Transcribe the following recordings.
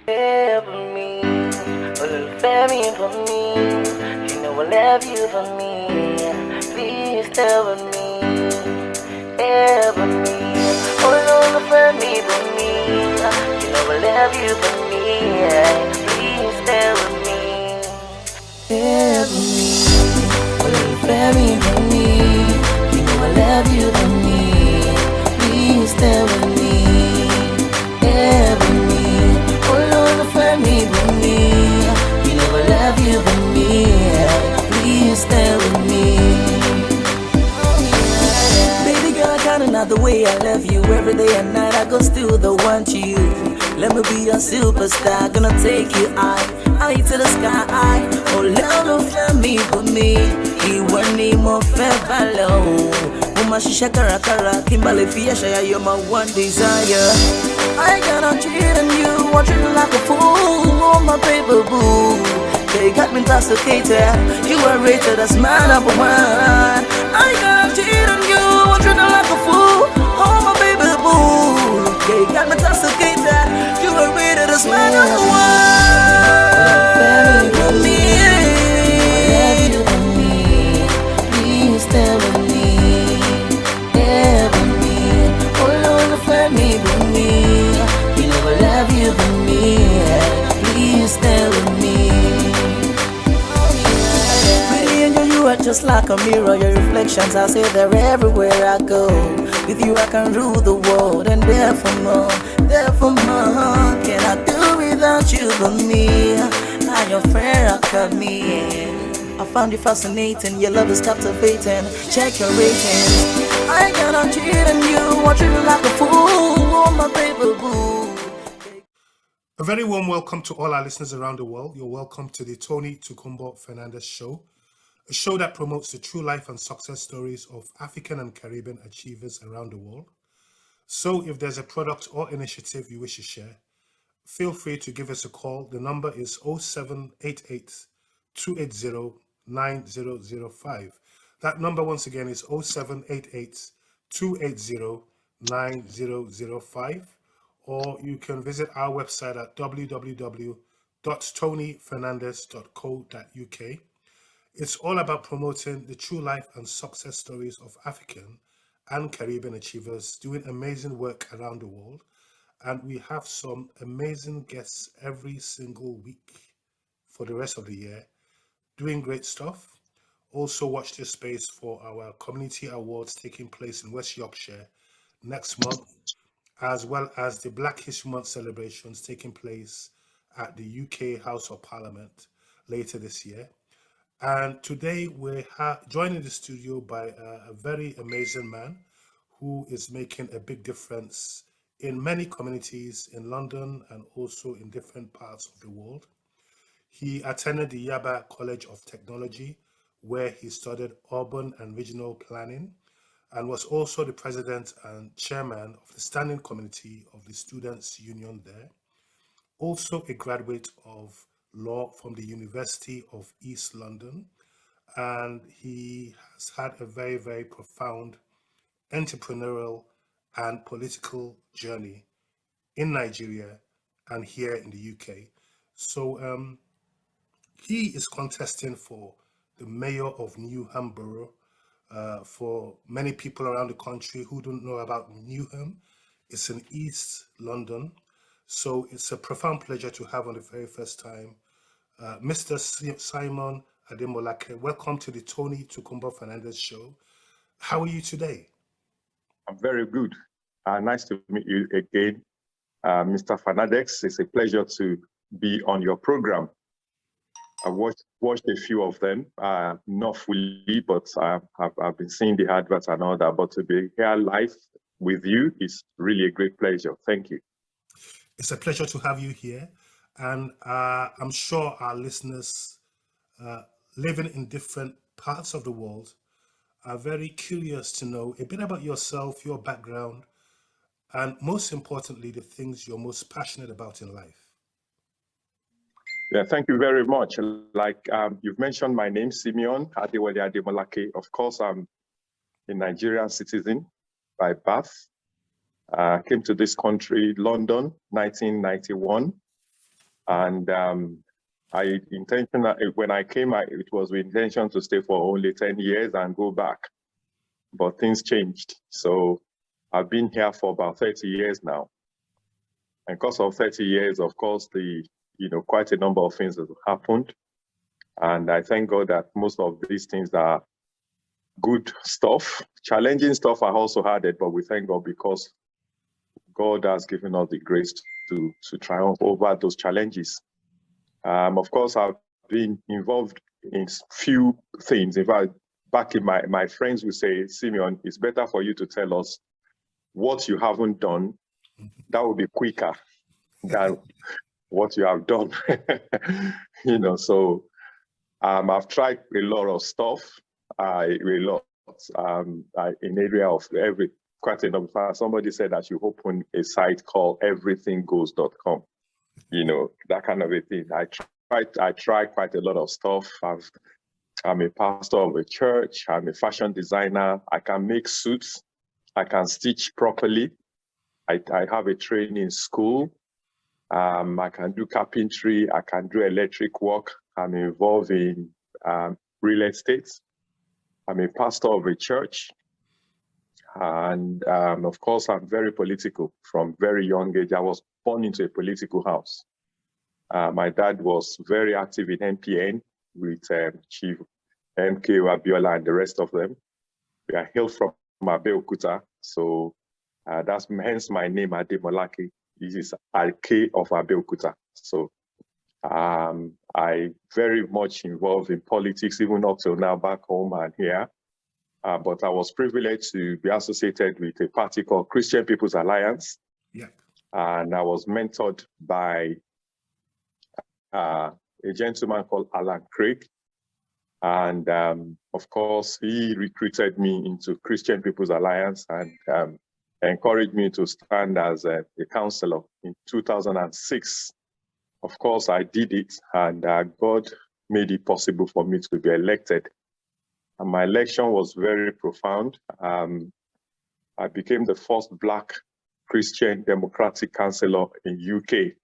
Stay for me, a little family for me. You know I love you for me. Please stay with me, stay with me. Oh, a little family for me. You know I love you for me. Please stay with me, stay with me. A little family for me. You know I love you for me. Please stay with me, stay with me. Me, for me, you know I love you for me. Please stay with me. Baby girl, kinda not the way I love you. Every day and night I go still the one to you. Let me be your superstar, gonna take you high to the sky. Oh, love for me, for me. You want me more fair low. Shisha kara kara, Kimberly Fiasha, you're my one desire. I cannot cheat on you, want you like a fool, oh my baby boo. They got me intoxicated, you are rated as my number one. I cannot cheat on you, want you like a fool, oh my baby boo. They got me intoxicated, you are rated as my number one. For me, I love you for me, please stay with me. Me, for me, you know I love you for me. Please stay with me. Pretty angel, you are just like a mirror. Your reflections, I say they're everywhere I go. With you, I can rule the world, and therefore more. Can I do without you for me? I'm your friend, I cut me in. I found you fascinating, your love is captivating. Check your ratings. I cannot cheat on you, want you like a fool, oh my baby boo. A very warm welcome to all our listeners around the world. You're welcome to the Tokunbo Fernandez show, a show that promotes the true life and success stories of African and Caribbean achievers around the world. So if there's a product or initiative you wish to share, feel free to give us a call. The number is 0788 280 9005. That number once again is 0788 280 9005. Or you can visit our website at www.tonyfernandez.co.uk. It's all about promoting the true life and success stories of African and Caribbean achievers doing amazing work around the world. And we have some amazing guests every single week for the rest of the year doing great stuff. Also watch this space for our community awards taking place in West Yorkshire next month, as well as the Black History Month celebrations taking place at the UK House of Parliament later this year. And today we're joined in the studio by a very amazing man who is making a big difference in many communities in London and also in different parts of the world. He attended the Yaba College of Technology, where he studied urban and regional planning, and was also the president and chairman of the standing committee of the Students' Union there. Also a graduate of law from the University of East London, and he has had a very, very profound entrepreneurial and political journey in Nigeria and here in the UK. So he is contesting for the Mayor of Newham Borough. For many people around the country who don't know about Newham, it's in East London. So it's a profound pleasure to have on the very first time Mr. Simon Ademolake. Welcome to the Tokunbo Fernandez show. How are you today? I'm very good. Nice to meet you again, Mr. Fernandez. It's a pleasure to be on your program. I watched a few of them, not fully, but I've been seeing the adverts and all that. But to be here live with you is really a great pleasure. Thank you. It's a pleasure to have you here. And I'm sure our listeners living in different parts of the world are very curious to know a bit about yourself, your background, and most importantly, the things you're most passionate about in life. Yeah, thank you very much. Like you've mentioned my name, Simeon Ademolake. Of course, I'm a Nigerian citizen by birth. Came to this country, London, 1991. And when I came, it was with intention to stay for only 10 years and go back, but things changed. So I've been here for about 30 years now. And because of 30 years, of course, quite a number of things have happened. And I thank God that most of these things are good stuff. Challenging stuff I also had it, but we thank God because God has given us the grace to triumph over those challenges. Of course, I've been involved in few things. In fact, back in my friends would say, Simeon, it's better for you to tell us what you haven't done. That would be quicker than what you have done. So I've tried a lot of stuff, in area of quite enough. Somebody said I should open a site called everythinggoes.com. That kind of a thing. I tried quite a lot of stuff. I'm a pastor of a church. I'm a fashion designer. I can make suits. I can stitch properly. I have a training school. I can do carpentry. I can do electric work. I'm involved in real estate. I'm a pastor of a church. And of course, I'm very political from very young age. I was born into a political house. My dad was very active in NPN with Chief MK Abiola and the rest of them. We are hailed from Abeokuta, so that's hence my name, Ademolake. This is Alke of Abeokuta. So I very much involved in politics, even up till now back home and here. But I was privileged to be associated with a party called Christian People's Alliance. Yeah. And I was mentored by a gentleman called Alan Craig. And of course, he recruited me into Christian People's Alliance and encouraged me to stand as a councillor in 2006. Of course, I did it, and God made it possible for me to be elected. And my election was very profound. I became the first Black Christian Democratic councillor in UK.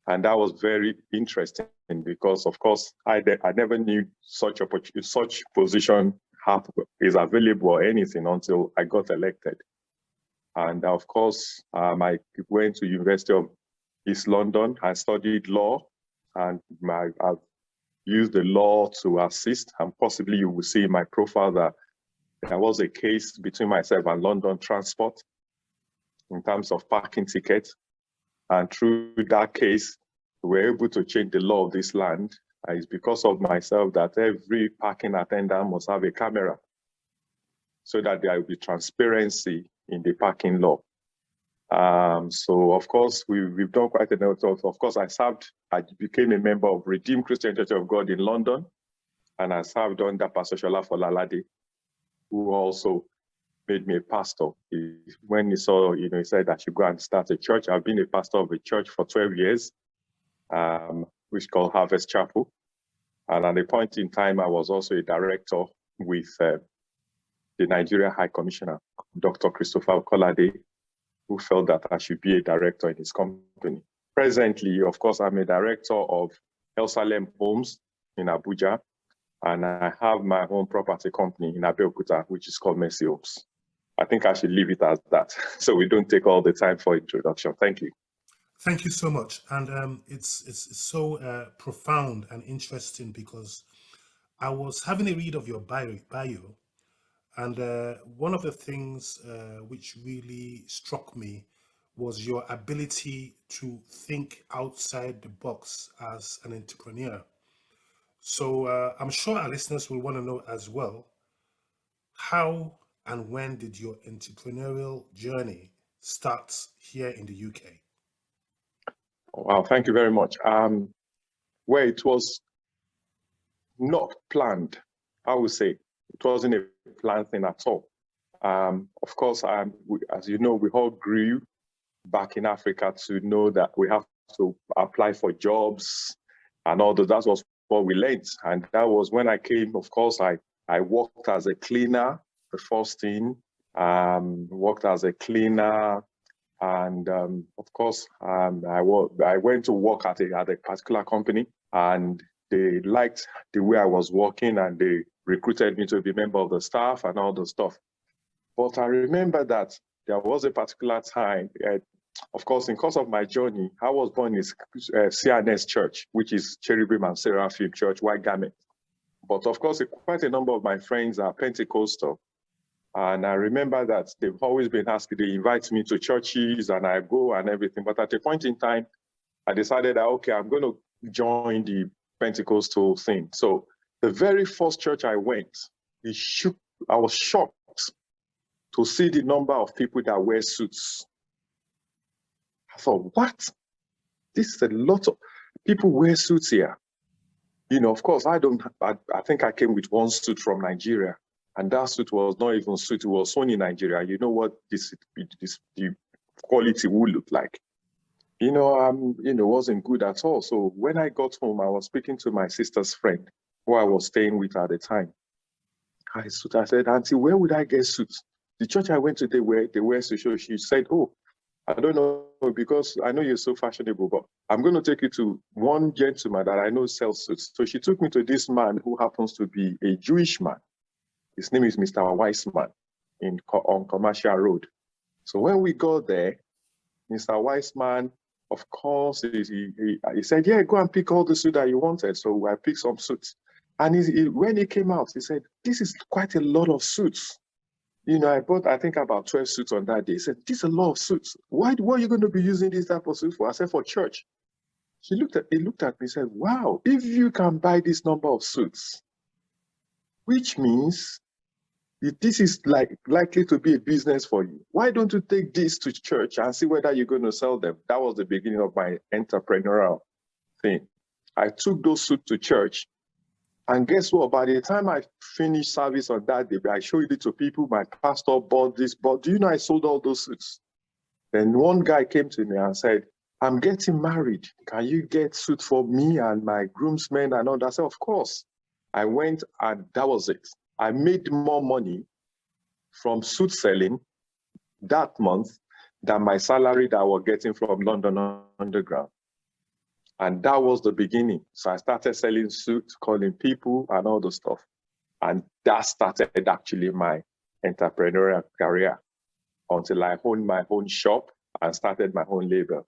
And that was very interesting because, of course, I never knew such position is available or anything until I got elected. And of course, I went to University of East London. I studied law, and I've used the law to assist. And possibly you will see in my profile that there was a case between myself and London Transport in terms of parking tickets. And through that case, we were able to change the law of this land. It's because of myself that every parking attendant must have a camera so that there will be transparency in the parking law. So of course, we've done quite a lot. Of course, I became a member of Redeemed Christian Church of God in London, and I served under Pastor Shola Folalade, who also made me a pastor. When he saw, he said I should go and start a church. I've been a pastor of a church for 12 years, which is called Harvest Chapel. And at a point in time, I was also a director with the Nigeria High Commissioner, Dr. Christopher Okolade, who felt that I should be a director in his company. Presently, of course, I'm a director of El Salem Homes in Abuja, and I have my own property company in Abeokuta, which is called Mercy Homes. I think I should leave it as that, so we don't take all the time for introduction. Thank you. Thank you so much. And it's so profound and interesting because I was having a read of your bio and one of the things which really struck me was your ability to think outside the box as an entrepreneur. So I'm sure our listeners will want to know as well, how and when did your entrepreneurial journey start here in the UK? Wow, thank you very much. Well, it was not planned, I would say. It wasn't a planned thing at all. Of course, as you know, we all grew back in Africa to know that we have to apply for jobs and all that. That was what we learned. And that was when I came. Of course, I worked as a cleaner, the first thing, worked as a cleaner, And of course, I went to work at a particular company, and they liked the way I was working, and they recruited me to be a member of the staff and all the stuff. But I remember that there was a particular time, of course, in course of my journey, I was born in CNS Church, which is Cherubim and Seraphim Church, White Garment. But of course, quite a number of my friends are Pentecostal. And I remember that they've always been asking, they invite me to churches and I go and everything. But at a point in time, I decided that, okay, I'm going to join the Pentecostal thing. So the very first church I went, I was shocked to see the number of people that wear suits. I thought, what? This is a lot of people wear suits here. You know, of course, I think I came with one suit from Nigeria, and that suit was not even suit, it was sewn in Nigeria. You know what the quality would look like. You know, wasn't good at all. So when I got home, I was speaking to my sister's friend, who I was staying with at the time. I said, Auntie, where would I get suits? The church I went to, they wear suits. So she said, oh, I don't know, because I know you're so fashionable, but I'm going to take you to one gentleman that I know sells suits. So she took me to this man who happens to be a Jewish man. His name is Mr. Weissman on Commercial Road. So when we got there, Mr. Weissman, of course, he said, yeah, go and pick all the suits that you wanted. So I picked some suits. And when he came out, he said, this is quite a lot of suits. You know, I bought, I think, about 12 suits on that day. He said, this is a lot of suits. What are you going to be using this type of suits for? I said, for church. He looked at me and said, wow, if you can buy this number of suits, which means this is likely to be a business for you. Why don't you take this to church and see whether you're going to sell them? That was the beginning of my entrepreneurial thing. I took those suits to church. And guess what? By the time I finished service on that day, I showed it to people. My pastor bought this, but do you know I sold all those suits? Then one guy came to me and said, I'm getting married. Can you get suit for me and my groomsmen and all that? I said, of course. I went and that was it. I made more money from suit selling that month than my salary that I was getting from London Underground. And that was the beginning. So I started selling suits, calling people and all the stuff. And that started actually my entrepreneurial career until I owned my own shop and started my own label.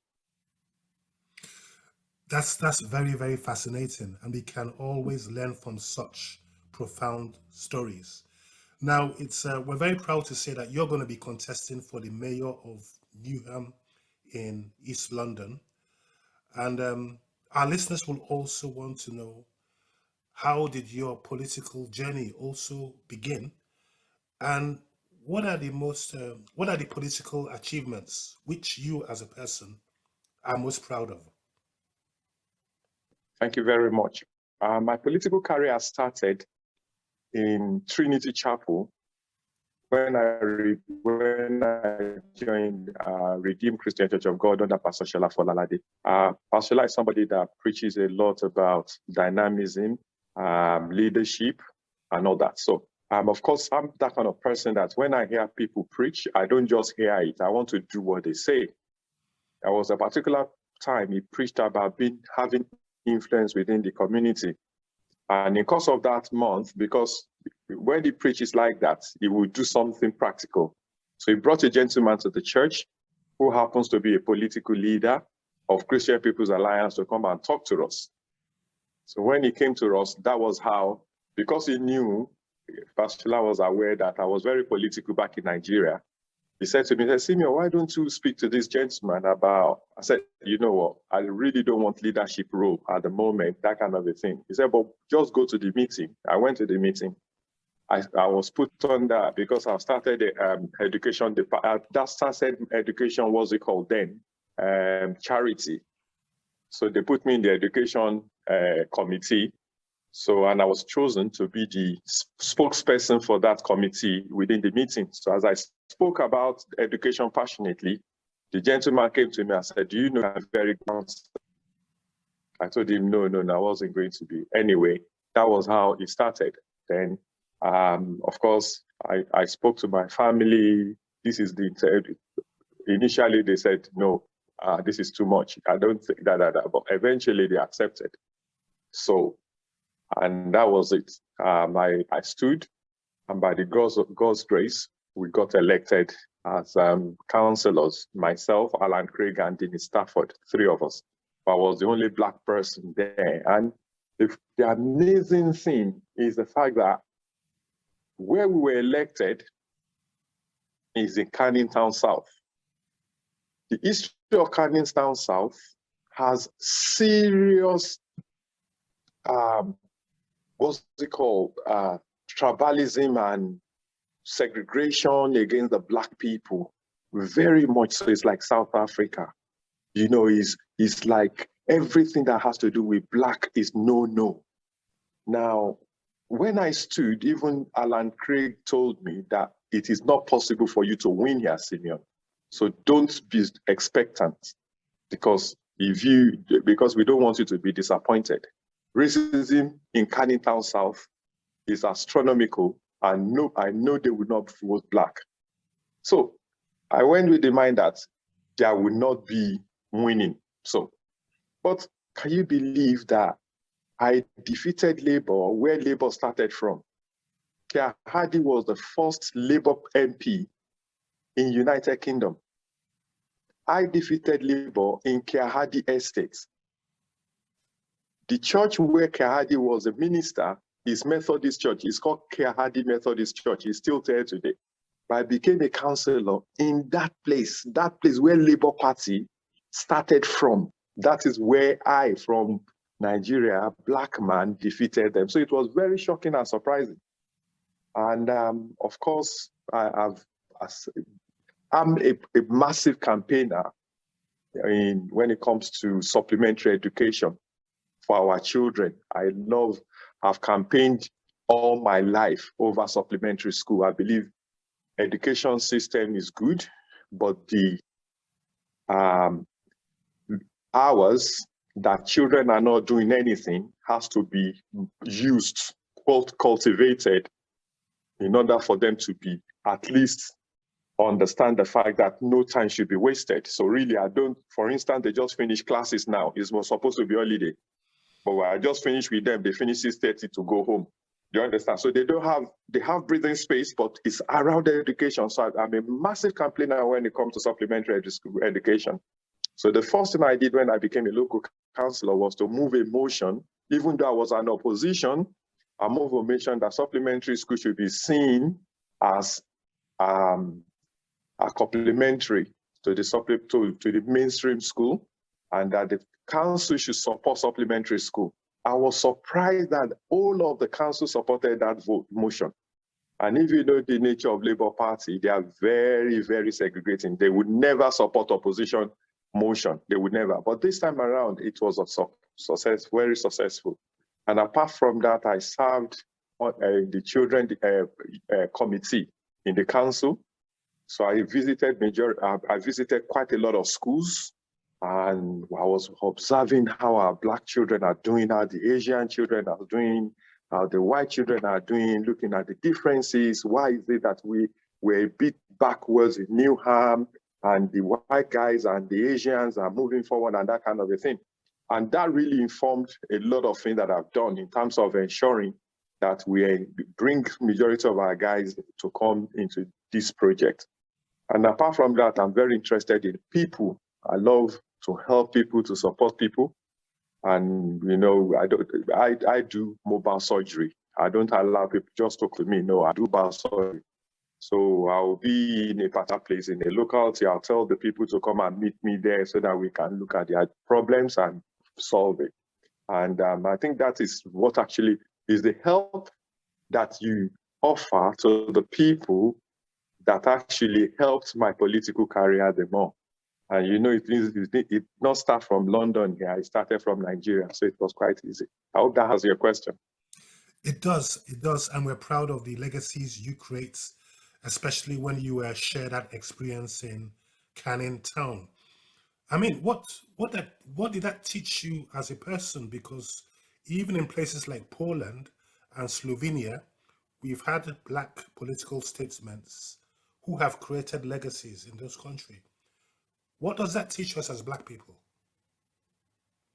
That's very, very fascinating. And we can always learn from such profound stories. Now, we're very proud to say that you're going to be contesting for the Mayor of Newham in East London. And our listeners will also want to know, how did your political journey also begin? And what are the political achievements which you as a person are most proud of? Thank you very much. My political career started in Trinity Chapel when I joined Redeemed Christian Church of God under Pastor Shola Folalade. Pastor Shola is somebody that preaches a lot about dynamism, leadership, and all that. So, of course, I'm that kind of person that when I hear people preach, I don't just hear it. I want to do what they say. There was a particular time he preached about having influence within the community. And in course of that month, because when he preaches like that, he will do something practical. So he brought a gentleman to the church who happens to be a political leader of Christian People's Alliance to come and talk to us. So when he came to us, that was how, because he knew, Pastor Shola was aware that I was very political back in Nigeria. He said to me, Simeon, why don't you speak to this gentleman about, I said, you know what, I really don't want leadership role at the moment, that kind of a thing. He said, but just go to the meeting. I went to the meeting. I was put on that because I started education, that started education, what's it called then? Charity. So they put me in the education committee. So, and I was chosen to be the spokesperson for that committee within the meeting. So as I spoke about education passionately, the gentleman came to me and said, do you know I'm very concerned? I told him, no, I wasn't going to be. Anyway, that was how it started. Then, of course, I spoke to my family. This is initially they said, no, this is too much. I don't think that, but eventually they accepted. So, and that was it. I stood, and by the God's grace, we got elected as councillors, myself, Alan Craig, and Dennis Stafford, three of us. I was the only Black person there. And the amazing thing is the fact that where we were elected is in Canning Town South. The history of Canning Town South has serious, what's it called, tribalism and segregation against the Black people. Very much so. It's like South Africa. You know, it's like everything that has to do with Black is no. Now, when I stood, even Alan Craig told me that it is not possible for you to win here, Simeon. So don't be expectant, because because we don't want you to be disappointed. Racism in Canning Town South is astronomical, and no, I know they will not vote Black. So I went with the mind that there will not be winning. So, but can you believe that I defeated Labour where Labour started from? Keir Hardie was the first Labour MP in United Kingdom. I defeated Labour in Keir Hardie Estate. The church where Keir Hardie was a minister is Methodist Church. It's called Keir Hardie Methodist Church. It's still there today. But I became a councillor in that place where Labour Party started from. That is where I, from Nigeria, a Black man, defeated them. So it was very shocking and surprising. And of course, I'm a massive campaigner when it comes to supplementary education for our children. I've campaigned all my life over supplementary school. I believe education system is good, but the hours that children are not doing anything has to be used, cultivated, in order for them to be at least understand the fact that no time should be wasted. So really, for instance, they just finished classes now. It's supposed to be holiday. But when I just finished with them, they finish 6:30 to go home. Do you understand? So they have breathing space, but it's around education. So I'm a massive campaigner when it comes to supplementary education. So the first thing I did when I became a local councillor was to move a motion, even though I was an opposition, I moved a motion that supplementary school should be seen as a complementary to the mainstream school, and that the council should support supplementary school. I was surprised that all of the council supported that motion. And if you know the nature of Labour Party, they are very, very segregating. They would never support opposition motion. They would never. But this time around, it was a very successful. And apart from that, I served on the children committee in the council. So I visited quite a lot of schools, and I was observing how our Black children are doing, how the Asian children are doing, how the white children are doing, looking at the differences. Why is it that we're a bit backwards in Newham, and the white guys and the Asians are moving forward, and that kind of a thing. And that really informed a lot of things that I've done in terms of ensuring that we bring majority of our guys to come into this project. And apart from that, I'm very interested in people. I love to help people, to support people. And, you know, I do mobile surgery. I don't allow people just talk to me. No, I do mobile surgery. So I'll be in a particular place in a locality. I'll tell the people to come and meet me there so that we can look at their problems and solve it. And I think that is what actually is the help that you offer to the people that actually helped my political career the more. And you know, it not start from London here. It started from Nigeria, so it was quite easy. I hope that has your question. It does, and we're proud of the legacies you create, especially when you share that experience in Canning Town. I mean, what did that teach you as a person? Because even in places like Poland and Slovenia, we've had Black political statesmen who have created legacies in those countries. What does that teach us as Black people?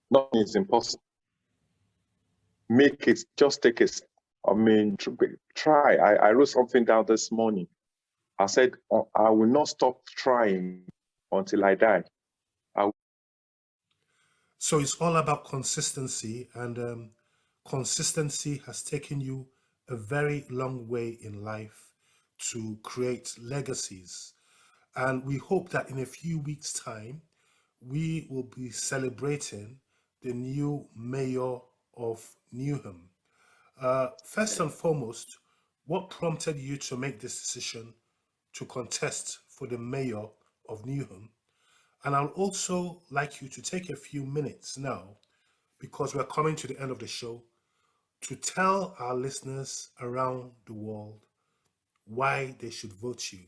Nothing is impossible. Make it, just take it. I mean, try. I wrote something down this morning. I said, I will not stop trying until I die. So it's all about consistency, and consistency has taken you a very long way in life to create legacies. And we hope that in a few weeks' time, we will be celebrating the new mayor of Newham. First and foremost, what prompted you to make this decision to contest for the mayor of Newham? And I'll also like you to take a few minutes now, because we're coming to the end of the show, to tell our listeners around the world why they should vote you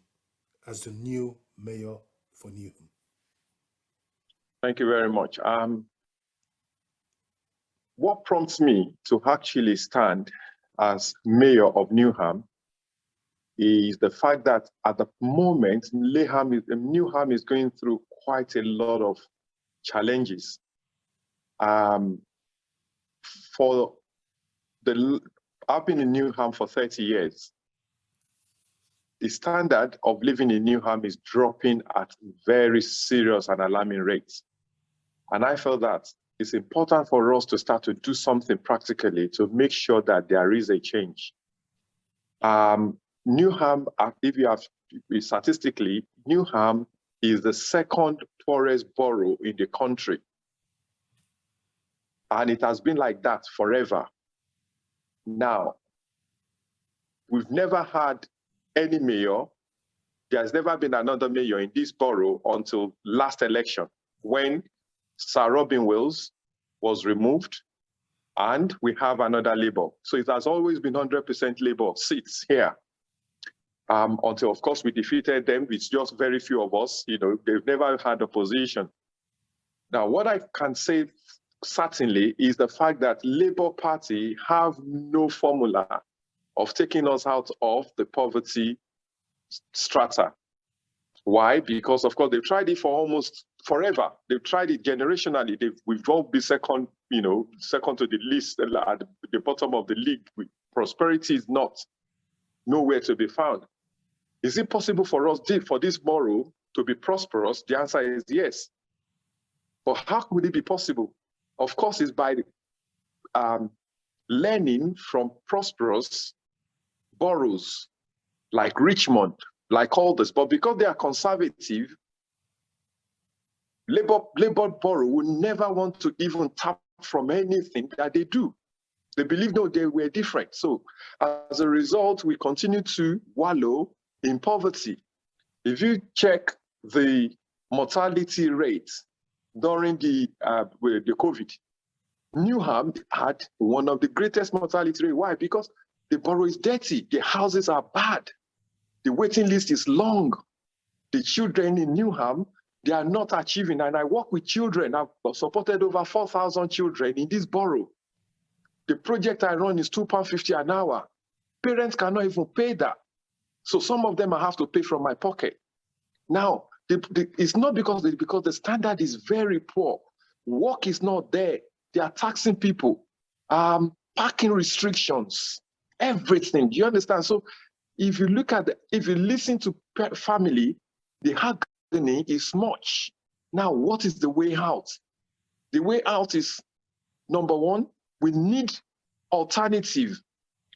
as the new mayor for Newham. Thank you very much. What prompts me to actually stand as mayor of Newham is the fact that at the moment, Newham is going through quite a lot of challenges. I've been in Newham for 30 years. The standard of living in Newham is dropping at very serious and alarming rates. And I felt that it's important for us to start to do something practically to make sure that there is a change. Newham, if you have statistically, Newham is the second poorest borough in the country. And it has been like that forever. Now, we've never had any mayor. There's never been another mayor in this borough until last election, when Sir Robin Wills was removed and we have another Labour. So it has always been 100% Labour seats here. Until, of course, we defeated them with just very few of us. You know, they've never had opposition. Now, what I can say certainly is the fact that Labour Party have no formula of taking us out of the poverty strata. Why? Because, of course, they've tried it for almost forever. They've tried it generationally. We've all been second, second to the list at the bottom of the league. Prosperity is nowhere to be found. Is it possible for us, for this borough to be prosperous? The answer is yes. But how could it be possible? Of course, it's by learning from prosperous boroughs like Richmond, like all this. But because they are conservative, Labour borough will never want to even tap from anything that they do. They believe, no, they were different. So as a result, we continue to wallow in poverty. If you check the mortality rate during the COVID, Newham had one of the greatest mortality rates. Why? Because the borough is dirty, the houses are bad, the waiting list is long. The children in Newham, they are not achieving. And I work with children. I've supported over 4,000 children in this borough. The project I run is £2.50 an hour. Parents cannot even pay that. So some of them I have to pay from my pocket. Now, it's not because the standard is very poor. Work is not there. They are taxing people. Parking restrictions, everything. Do you understand? So if you listen to family, the agony is much. Now, what is the way out? The way out is, number one, we need alternative.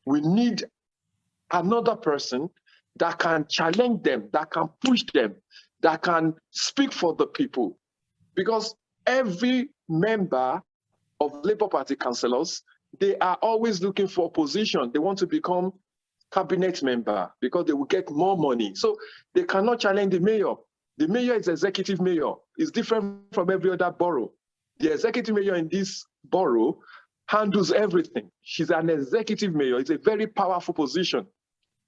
We need another person that can challenge them, that can push them, that can speak for the people. Because every member of Labour Party councillors, they are always looking for position. They want to become cabinet member because they will get more money. So they cannot challenge the mayor. The mayor is executive mayor. It's different from every other borough. The executive mayor in this borough handles everything. She's an executive mayor. It's a very powerful position.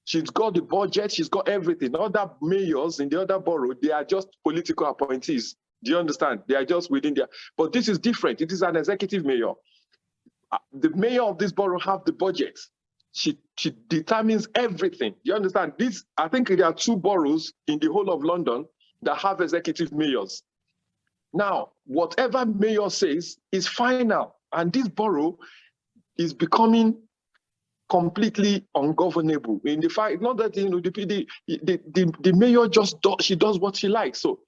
She's got the budget. She's got everything. Other mayors in the other borough, they are just political appointees. Do you understand? They are just within there. But this is different. It is an executive mayor. The mayor of this borough have the budget. She determines everything. You understand? I think there are 2 boroughs in the whole of London that have executive mayors. Now, whatever mayor says is final, and this borough is becoming completely ungovernable. In the fact, not that the mayor just does what she likes. So,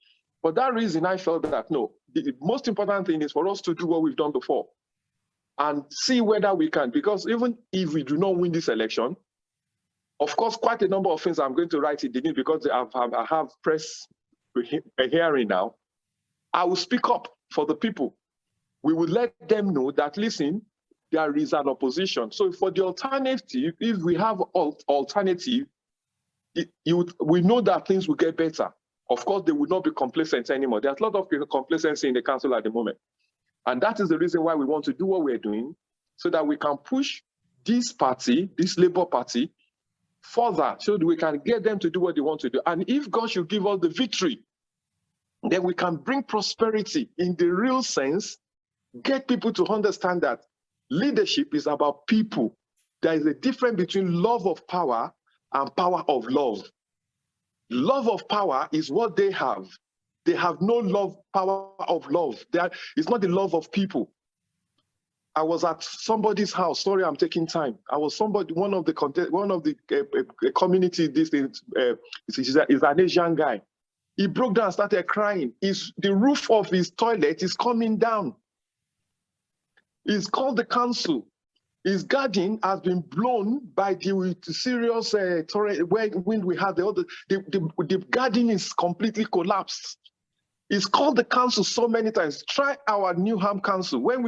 for that reason, I felt that no, the most important thing is for us to do what we've done before and see whether we can. Because even if we do not win this election, of course, quite a number of things I'm going to write in the news because I have press hearing now. I will speak up for the people. We will let them know that, listen, there is an opposition. So for the alternative, if we have alternative, we know that things will get better. Of course, they will not be complacent anymore. There's a lot of complacency in the council at the moment. And that is the reason why we want to do what we're doing, so that we can push this party, this Labour Party, further, so that we can get them to do what they want to do. And if God should give us the victory, then we can bring prosperity in the real sense, get people to understand that leadership is about people. There is a difference between love of power and power of love. Love of power is what they have. They have no power of love. It's not the love of people. I was at somebody's house. Sorry, I'm taking time. I was one of the community. This is an Asian guy. He broke down, started crying. The roof of his toilet is coming down. He's called the council. His garden has been blown by the serious wind we had. The garden is completely collapsed. It's called the council so many times. Try our Newham council. When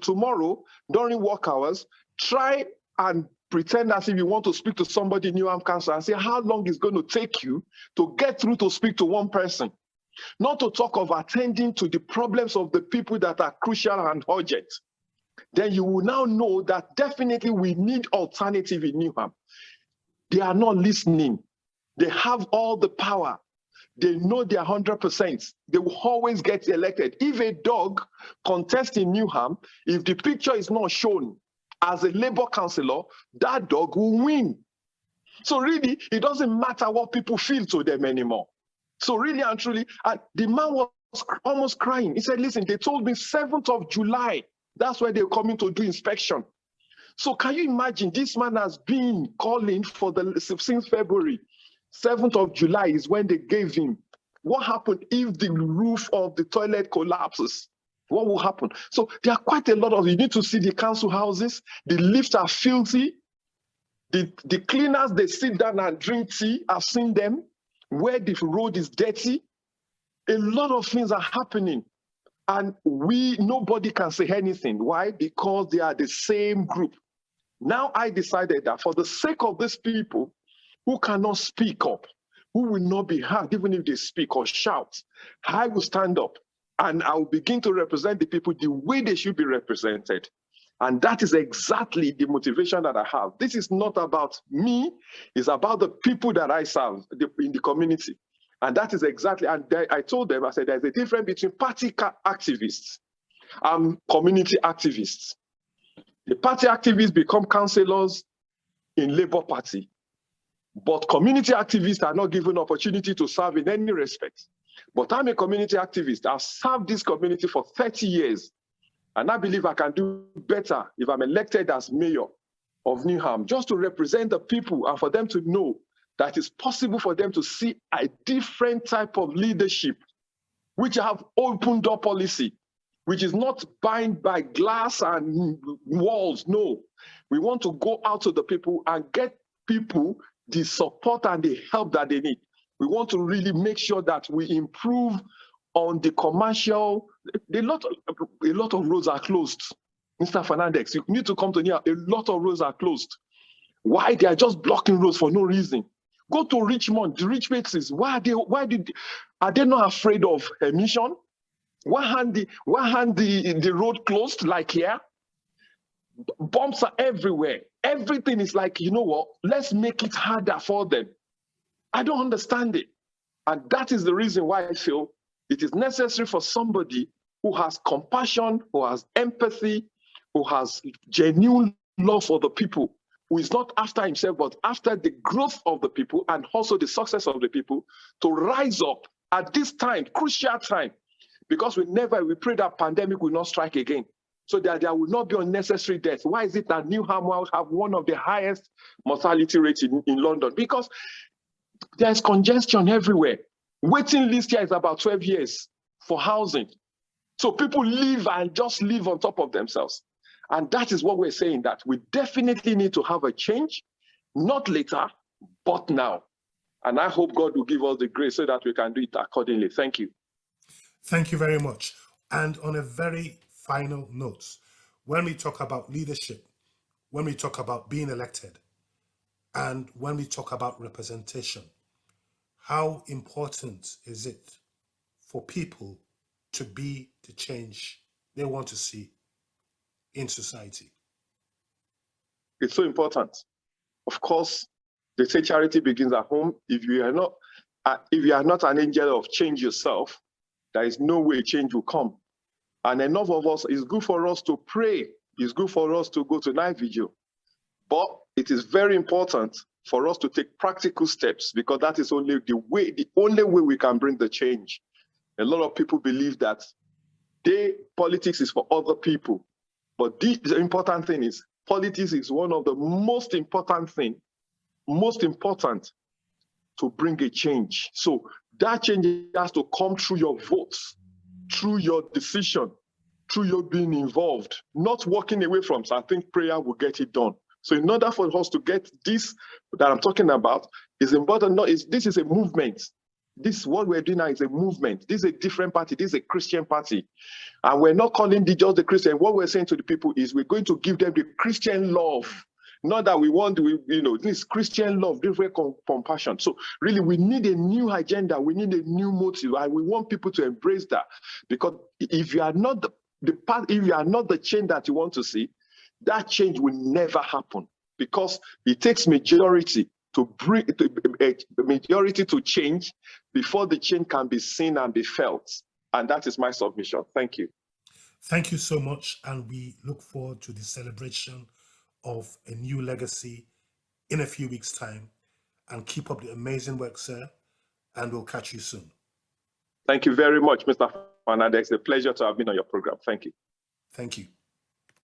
tomorrow, during work hours, try and pretend as if you want to speak to somebody in Newham council and say how long it's going to take you to get through to speak to one person. Not to talk of attending to the problems of the people that are crucial and urgent. Then you will now know that definitely we need alternative in Newham. They are not listening. They have all the power. They know they're 100%. They will always get elected. If a dog contests in Newham, if the picture is not shown as a Labour councillor, that dog will win. So really, it doesn't matter what people feel to them anymore. So really and truly, the man was almost crying. He said, listen, they told me 7th of July. That's where they're coming to do inspection. So can you imagine, this man has been calling since February. 7th of July is when they gave him. What happened if the roof of the toilet collapses? What will happen? So there are quite a lot of, you need to see the council houses. The lifts are filthy. The cleaners, they sit down and drink tea. I've seen them. Where the road is dirty. A lot of things are happening. And nobody can say anything. Why? Because they are the same group. Now I decided that for the sake of these people who cannot speak up, who will not be heard, even if they speak or shout, I will stand up and I will begin to represent the people the way they should be represented. And that is exactly the motivation that I have. This is not about me, it's about the people that I serve in the community. And that is exactly, and I told them, I said, there's a difference between party activists and community activists. The party activists become councillors in Labour Party, but community activists are not given opportunity to serve in any respect. But I'm a community activist. I've served this community for 30 years, and I believe I can do better if I'm elected as mayor of Newham, just to represent the people and for them to know that it's possible for them to see a different type of leadership, which have open door policy, which is not bound by glass and walls. No, we want to go out to the people and get people the support and the help that they need. We want to really make sure that we improve on the commercial. A lot of roads are closed. Mr. Fernandez, you need to come to here. A lot of roads are closed. Why? They are just blocking roads for no reason. Go to Richmond, the rich places. Are they not afraid of emission? Why hand the road closed like here? Bumps are everywhere. Everything is like, you know what? Let's make it harder for them. I don't understand it. And that is the reason why I feel it is necessary for somebody who has compassion, who has empathy, who has genuine love for the people, who is not after himself, but after the growth of the people and also the success of the people, to rise up at this time, crucial time. because we pray that pandemic will not strike again, so that there will not be unnecessary deaths. Why is it that Newham will have one of the highest mortality rates in London? Because there's congestion everywhere. Waiting list here is about 12 years for housing. So people live and just live on top of themselves. And that is what we're saying, that we definitely need to have a change, not later, but now. And I hope God will give us the grace so that we can do it accordingly. Thank you. Thank you very much. And on a very final note, when we talk about leadership, when we talk about being elected, and when we talk about representation, how important is it for people to be the change they want to see in society? It's so important. Of course, they say charity begins at home. If you are not an angel of change yourself, there is no way change will come. And enough of us, it's good for us to pray. It's good for us to go to night vigil. But it is very important for us to take practical steps, because that is the only way we can bring the change. A lot of people believe that politics is for other people. But the important thing is, politics is one of the most important to bring a change. So that change has to come through your votes, through your decision, through your being involved, not walking away from. So I think prayer will get it done. So in order for us to get this that I'm talking about, is important. This is a movement. This, what we're doing now, is a movement. This is a different party. This is a Christian party. And we're not calling just the Christian. What we're saying to the people is we're going to give them the Christian love. Not that we want to, this Christian love, different compassion. So really, we need a new agenda. We need a new motive. And we want people to embrace that. Because if you are not if you are not the change that you want to see, that change will never happen. Because it takes majority to bring the majority to change before the change can be seen and be felt. And that is my submission. Thank you. Thank you so much. And we look forward to the celebration of a new legacy in a few weeks' time. And keep up the amazing work, sir. And we'll catch you soon. Thank you very much, Mr. Fernandez. It's a pleasure to have been on your program. Thank you. Thank you.